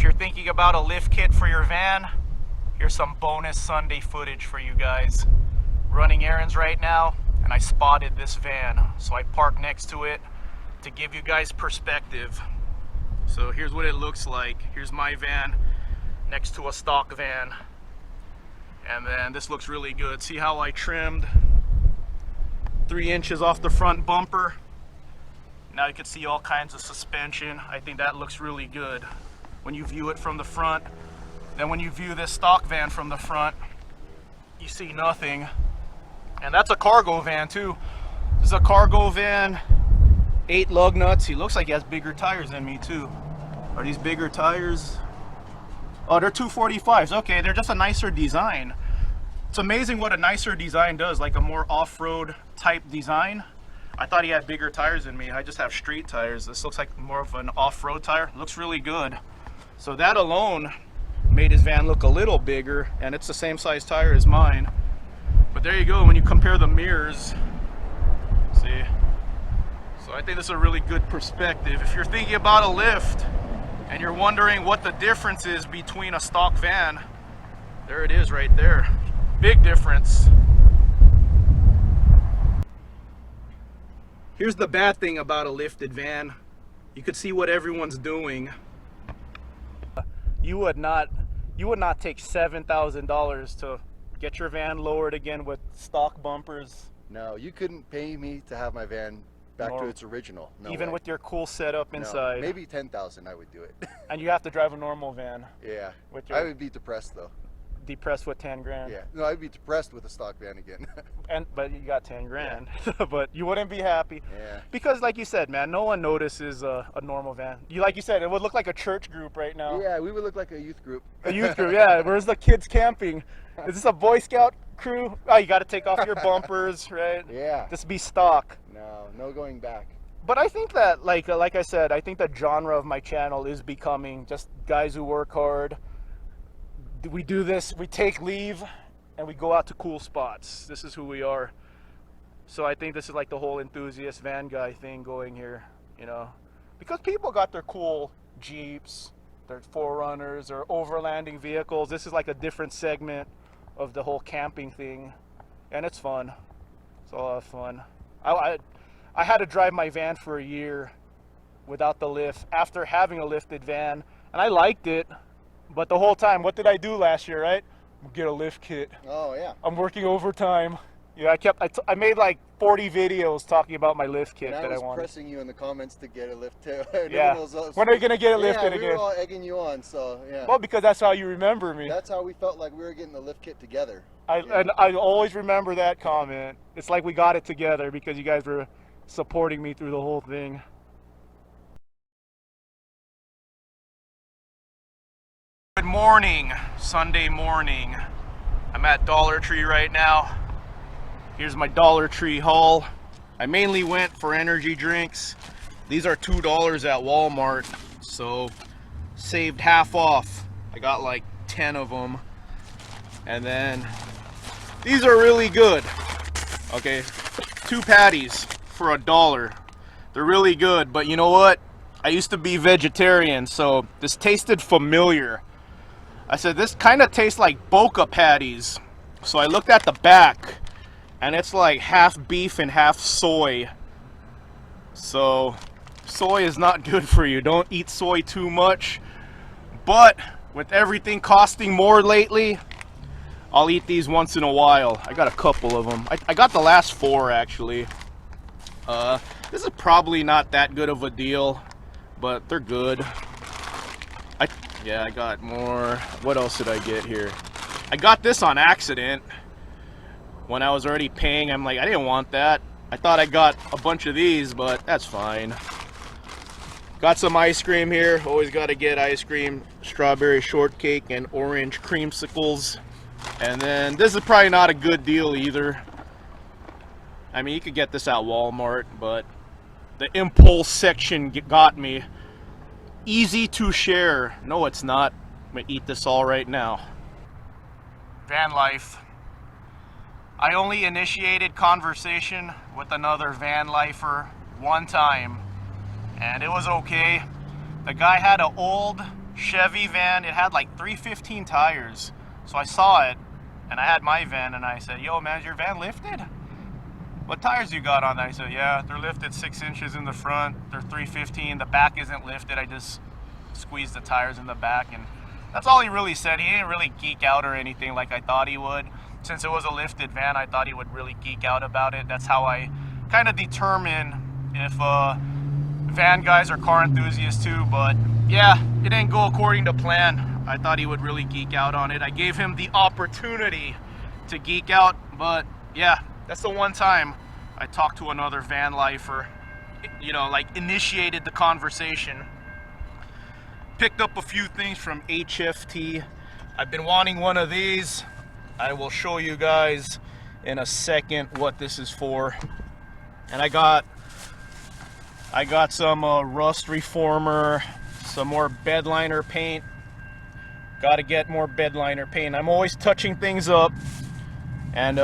if you're thinking about a lift kit for your van, here's some bonus Sunday footage for you guys. Running errands right now, and I spotted this van, so I parked next to it to give you guys perspective. So here's what it looks like. Here's my van next to a stock van, and then this looks really good. See how I trimmed 3 inches off the front bumper? Now you can see all kinds of suspension. I think that looks really good when you view it from the front. Then when you view this stock van from the front, you see nothing. And that's a cargo van too. This is a cargo van, 8 lug nuts. He looks like he has bigger tires than me too. Are these bigger tires? Oh, they're 245s. Okay, they're just a nicer design. It's amazing what a nicer design does, like a more off-road type design. I thought he had bigger tires than me. I just have street tires. This looks like more of an off-road tire. Looks really good. So that alone made his van look a little bigger, and it's the same size tire as mine. But there you go, when you compare the mirrors, see? So I think this is a really good perspective. If you're thinking about a lift and you're wondering what the difference is between a stock van, there it is right there. Big difference. Here's the bad thing about a lifted van. You could see what everyone's doing. You would not take $7,000 to get your van lowered again with stock bumpers. No, you couldn't pay me to have my van back to its original. No even way. with your cool setup inside. No, maybe 10,000 I would do it. And you have to drive a normal van. Yeah. With your, I would be depressed though. Depressed with 10 grand. Yeah. No, I'd be depressed with a stock van again. But you got 10 grand. Yeah. But you wouldn't be happy. Yeah. Because like you said, man, no one notices a normal van. Like you said, it would look like a church group right now. Yeah, we would look like a youth group. A youth group, yeah. Where's the kids camping? Is this a Boy Scout crew? Oh, you got to take off your bumpers, right? Yeah. Just be stock. No going back. But I think that, like I said, I think the genre of my channel is becoming just guys who work hard. We do this, we take leave, and we go out to cool spots. This is who we are. So I think this is like the whole enthusiast van guy thing going here, you know. Because people got their cool Jeeps, their 4Runners, or overlanding vehicles. This is like a different segment of the whole camping thing. And it's fun. It's a lot of fun. I had to drive my van for a year without the lift after having a lifted van, and I liked it. But the whole time, what did I do last year, right? Get a lift kit. Oh yeah. I'm working overtime. Yeah, I made like 40 videos talking about my lift kit that I wanted. I was pressing you in the comments to get a lift too. Yeah. When are you gonna get it lifted again? We were all egging you on, so yeah. Well, because that's how you remember me. That's how we felt like we were getting the lift kit together. And I always remember that comment. It's like we got it together because you guys were supporting me through the whole thing. Good morning, Sunday morning. I'm at Dollar Tree right now. Here's my Dollar Tree haul. I mainly went for energy drinks. These are $2 at Walmart, so saved half off. I got like 10 of them. And then these are really good. Okay, 2 patties for $1. They're really good, but you know what? I used to be vegetarian, so this tasted familiar. I said, this kind of tastes like Boca patties. So I looked at the back, and it's like half beef and half soy. So soy is not good for you. Don't eat soy too much. But with everything costing more lately, I'll eat these once in a while. I got a couple of them. I got the last 4 actually. This is probably not that good of a deal, but they're good. Yeah, I got more. What else did I get here? I got this on accident. When I was already paying, I'm like, I didn't want that. I thought I got a bunch of these, but that's fine. Got some ice cream here. Always got to get ice cream. Strawberry shortcake and orange creamsicles. And then this is probably not a good deal either. I mean, you could get this at Walmart, but the impulse section got me. Easy to share. No, it's not. I'm gonna eat this all right now. Van life. I only initiated conversation with another van lifer one time, and it was okay. The guy had an old Chevy van. It had like 315 tires. So I saw it, and I had my van, and I said, yo man, is your van lifted? What tires you got on that? He said, yeah, they're lifted 6 inches in the front. They're 315. The back isn't lifted. I just squeezed the tires in the back, and that's all he really said. He didn't really geek out or anything like I thought he would. Since it was a lifted van, I thought he would really geek out about it. That's how I kind of determine if van guys are car enthusiasts too. But yeah, it didn't go according to plan. I thought he would really geek out on it. I gave him the opportunity to geek out, but yeah, that's the one time I talked to another van lifer, you know, like initiated the conversation. Picked up a few things from HFT. I've been wanting one of these. I will show you guys in a second what this is for. And I got some rust reformer, some more bed liner paint. Got to get more bed liner paint. I'm always touching things up. And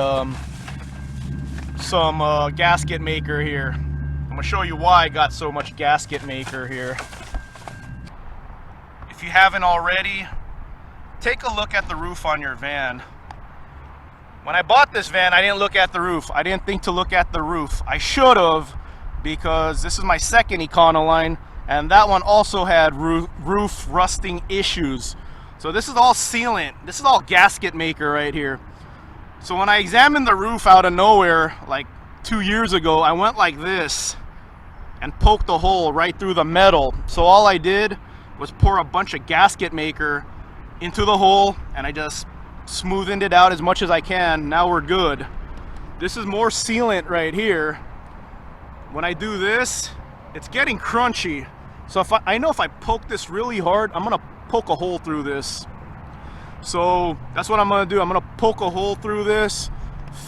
some gasket maker here. I'm gonna show you why I got so much gasket maker here. If you haven't already, take a look at the roof on your van. When I bought this van, I didn't look at the roof. I didn't think to look at the roof. I should have, because this is my second Econoline, and that one also had roof rusting issues. So this is all sealant. This is all gasket maker right here. So when I examined the roof out of nowhere, like 2 years ago, I went like this and poked a hole right through the metal. So all I did was pour a bunch of gasket maker into the hole, and I just smoothened it out as much as I can. Now we're good. This is more sealant right here. When I do this, it's getting crunchy. So if I know if I poke this really hard, I'm gonna poke a hole through this. So that's what I'm gonna do. I'm gonna poke a hole through this,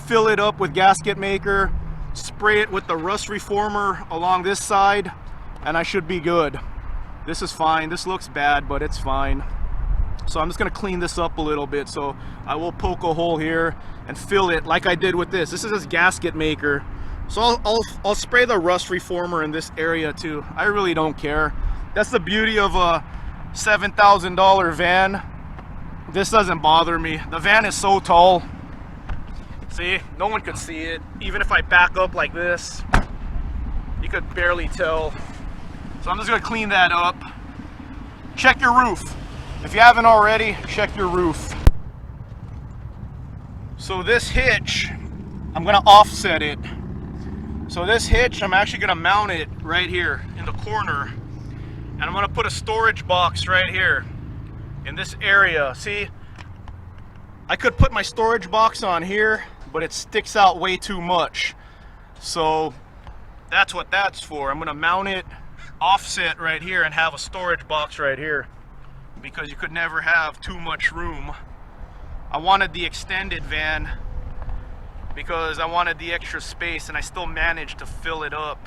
fill it up with gasket maker, spray it with the rust reformer along this side, and I should be good. This is fine. This looks bad, but it's fine. So I'm just gonna clean this up a little bit. So I will poke a hole here and fill it like I did with this. This is this gasket maker. So I'll spray the rust reformer in this area too. I really don't care. That's the beauty of a $7,000 van. This doesn't bother me. The van is so tall. See, no one could see it. Even if I back up like this, you could barely tell. So I'm just gonna clean that up. Check your roof. If you haven't already, check your roof. So this hitch, I'm gonna offset it. So this hitch, I'm actually gonna mount it right here in the corner. And I'm gonna put a storage box right here in this area. See, I could put my storage box on here, but it sticks out way too much. So that's what that's for. I'm gonna mount it offset right here and have a storage box right here, because you could never have too much room. I wanted the extended van because I wanted the extra space, and I still managed to fill it up.